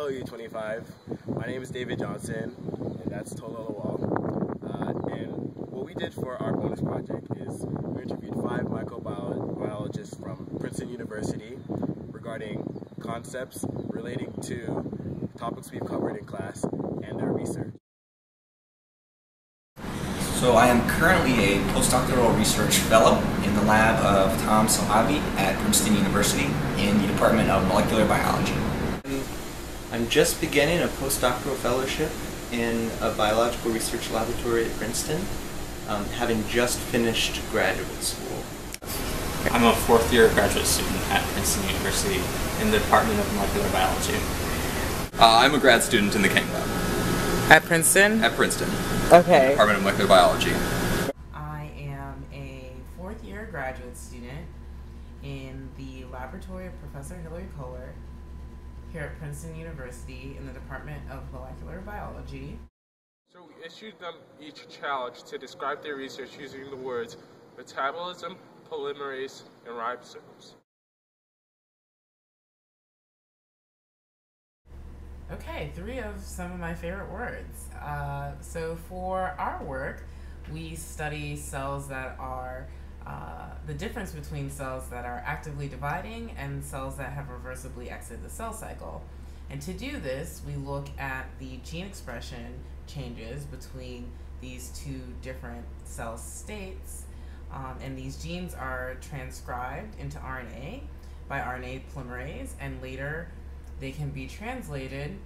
2012E25. My name is David Johnson, and that's Tola Lawal. And what we did for our bonus project is we interviewed 5 microbiologists from Princeton University regarding concepts relating to topics we've covered in class and their research. So I am currently a postdoctoral research fellow in the lab of Tom Salavi at Princeton University in the Department of Molecular Biology. I'm just beginning a postdoctoral fellowship in a biological research laboratory at Princeton, having just finished graduate school. I'm a 4th year graduate student at Princeton University in the Department of Molecular Biology. I'm a grad student in the King Lab. At Princeton? At Princeton. Okay. Department of Molecular Biology. I am a 4th year graduate student in the laboratory of Professor Hilary Kohler here at Princeton University in the Department of Molecular Biology. So we issued them each a challenge to describe their research using the words metabolism, polymerase, and ribosomes. Okay, 3 of some of my favorite words. So for our work, we study cells that are, the difference between cells that are actively dividing and cells that have reversibly exited the cell cycle. And to do this, we look at the gene expression changes between these 2 different cell states. And these genes are transcribed into RNA by RNA polymerase, and later they can be translated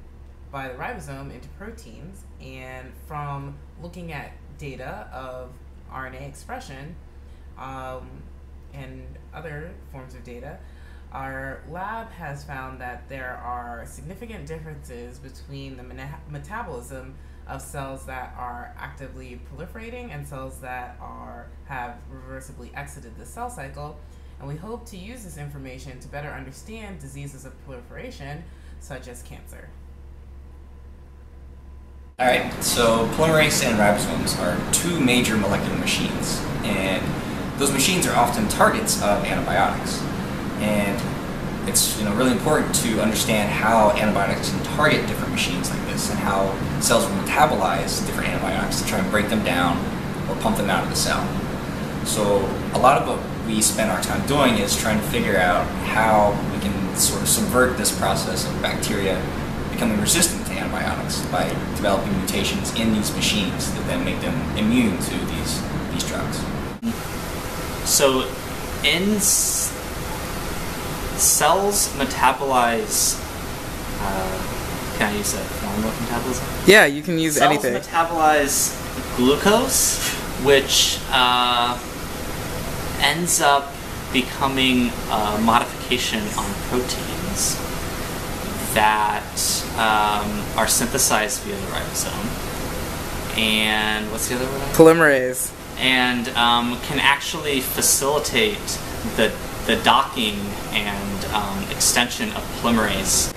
by the ribosome into proteins. And from looking at data of RNA expression and other forms of data, our lab has found that there are significant differences between the metabolism of cells that are actively proliferating and cells that have reversibly exited the cell cycle. And we hope to use this information to better understand diseases of proliferation, such as cancer. Alright, so polymerase and ribosomes are 2 major molecular machines, and those machines are often targets of antibiotics. And it's really important to understand how antibiotics can target different machines like this and how cells will metabolize different antibiotics to try and break them down or pump them out of the cell. So a lot of what we spend our time doing is trying to figure out how we can sort of subvert this process of bacteria becoming resistant to antibiotics by developing mutations in these machines that then make them immune to these drugs. So cells metabolize, can I use that form of metabolism? Yeah, you can use anything. Cells metabolize glucose, which ends up becoming a modification on proteins that are synthesized via the ribosome. And what's the other word? Polymerase. And can actually facilitate the docking and extension of polymerase.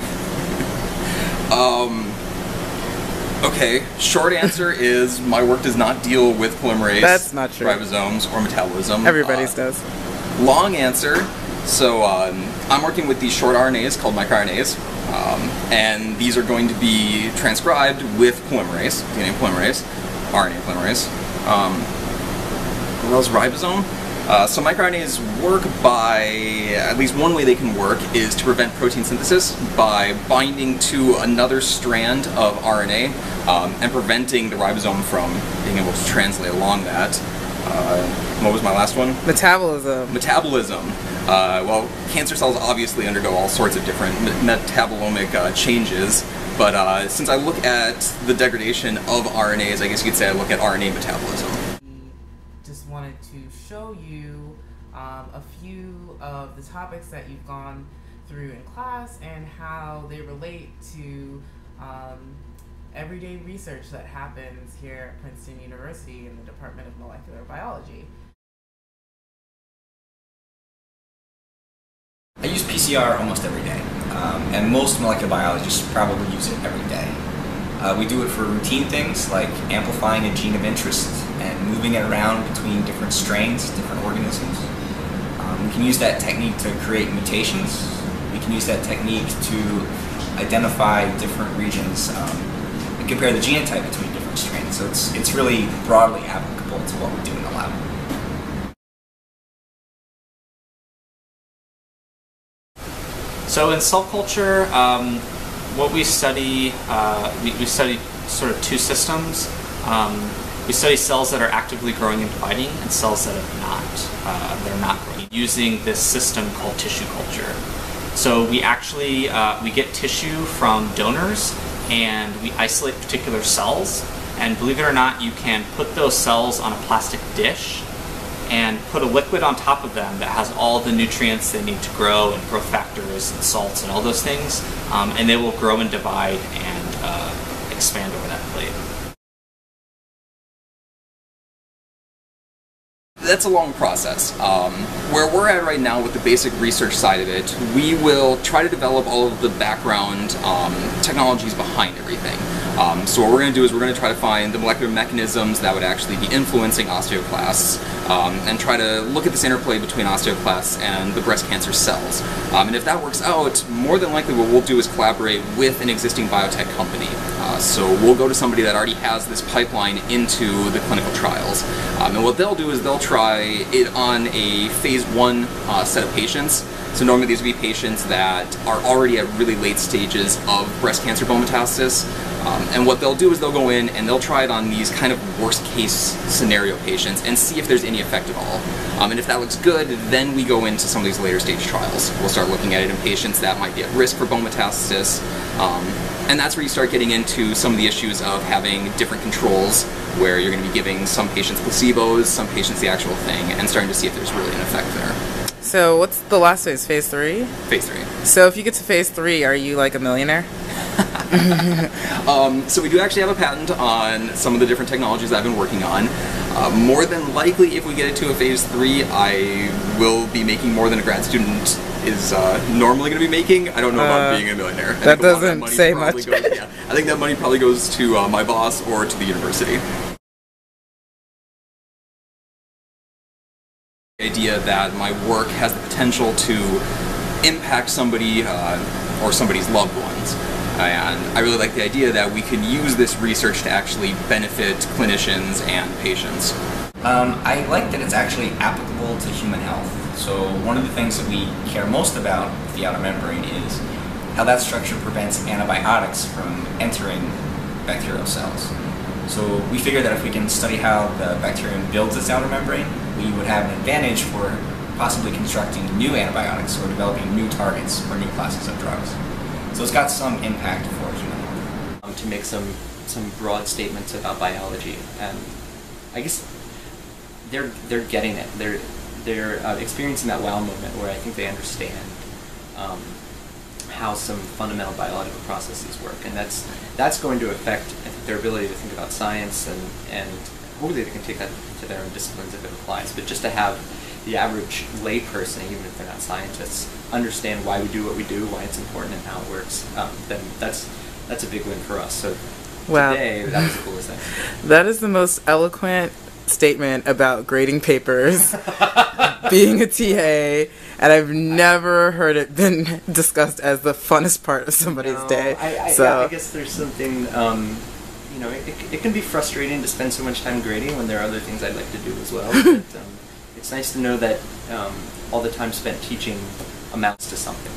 Okay, short answer is my work does not deal with polymerase, That's not true. ribosomes, or metabolism. Everybody's does. Long answer. So I'm working with these short RNAs called microRNAs, and these are going to be transcribed with polymerase, DNA polymerase, RNA polymerase. What else? Ribosome. So microRNAs work by, at least one way they can work is to prevent protein synthesis by binding to another strand of RNA and preventing the ribosome from being able to translate along that. What was my last one? Metabolism. Metabolism. Well, cancer cells obviously undergo all sorts of different metabolomic changes, but since I look at the degradation of RNAs, I guess you could say I look at RNA metabolism. Just wanted to show you a few of the topics that you've gone through in class and how they relate to everyday research that happens here at Princeton University in the Department of Molecular Biology. I use PCR almost every day, and most molecular biologists probably use it every day. We do it for routine things like amplifying a gene of interest and moving it around between different strains, different organisms. We can use that technique to create mutations. We can use that technique to identify different regions and compare the genotype between different strains. So it's really broadly applicable to what we do in the lab. So in cell culture, what we study, we study sort of two systems. We study cells that are actively growing and dividing, and cells that are not growing, using this system called tissue culture. So we actually we get tissue from donors, and we isolate particular cells. And believe it or not, you can put those cells on a plastic dish and put a liquid on top of them that has all the nutrients they need to grow, and growth factors and salts and all those things, and they will grow and divide and expand over that plate. That's a long process. Where we're at right now with the basic research side of it, we will try to develop all of the background technologies behind everything. So what we're going to do is we're going to try to find the molecular mechanisms that would actually be influencing osteoclasts, and try to look at this interplay between osteoclasts and the breast cancer cells. And if that works out, more than likely what we'll do is collaborate with an existing biotech company. So we'll go to somebody that already has this pipeline into the clinical trials. And what they'll do is they'll try it on a phase 1 set of patients. So normally these would be patients that are already at really late stages of breast cancer bone metastasis. And what they'll do is they'll go in and they'll try it on these kind of worst case scenario patients and see if there's any effect at all. And if that looks good, then we go into some of these later stage trials. We'll start looking at it in patients that might be at risk for bone metastasis. And that's where you start getting into some of the issues of having different controls, where you're going to be giving some patients placebos, some patients the actual thing, and starting to see if there's really an effect there. So what's the last phase? Phase 3? Phase 3. So if you get to phase 3, are you like a millionaire? So we do actually have a patent on some of the different technologies I've been working on. More than likely, if we get it to a phase 3, I will be making more than a grad student is normally going to be making. I don't know about being a millionaire. That doesn't say much. I think that money probably goes to my boss or to the university. The idea that my work has the potential to impact somebody or somebody's loved ones. And I really like the idea that we can use this research to actually benefit clinicians and patients. I like that it's actually applicable to human health. So one of the things that we care most about with the outer membrane is how that structure prevents antibiotics from entering bacterial cells. So we figure that if we can study how the bacterium builds its outer membrane, we would have an advantage for possibly constructing new antibiotics or developing new targets for new classes of drugs. So it's got some impact for human health. To make some broad statements about biology, and I guess they're getting it. They're experiencing that wow moment where I think they understand how some fundamental biological processes work, and that's going to affect their ability to think about science, and hopefully they can take that to their own disciplines if it applies. But just to have the average layperson, even if they're not scientists, understand why we do what we do, why it's important, and how it works, then that's a big win for us. So Wow. today, that was the coolest thing. That is the most eloquent statement about grading papers, being a TA, and I've never heard it been discussed as the funnest part of somebody's day. I guess there's something, you know, it can be frustrating to spend so much time grading when there are other things I'd like to do as well. But, it's nice to know that all the time spent teaching amounts to something.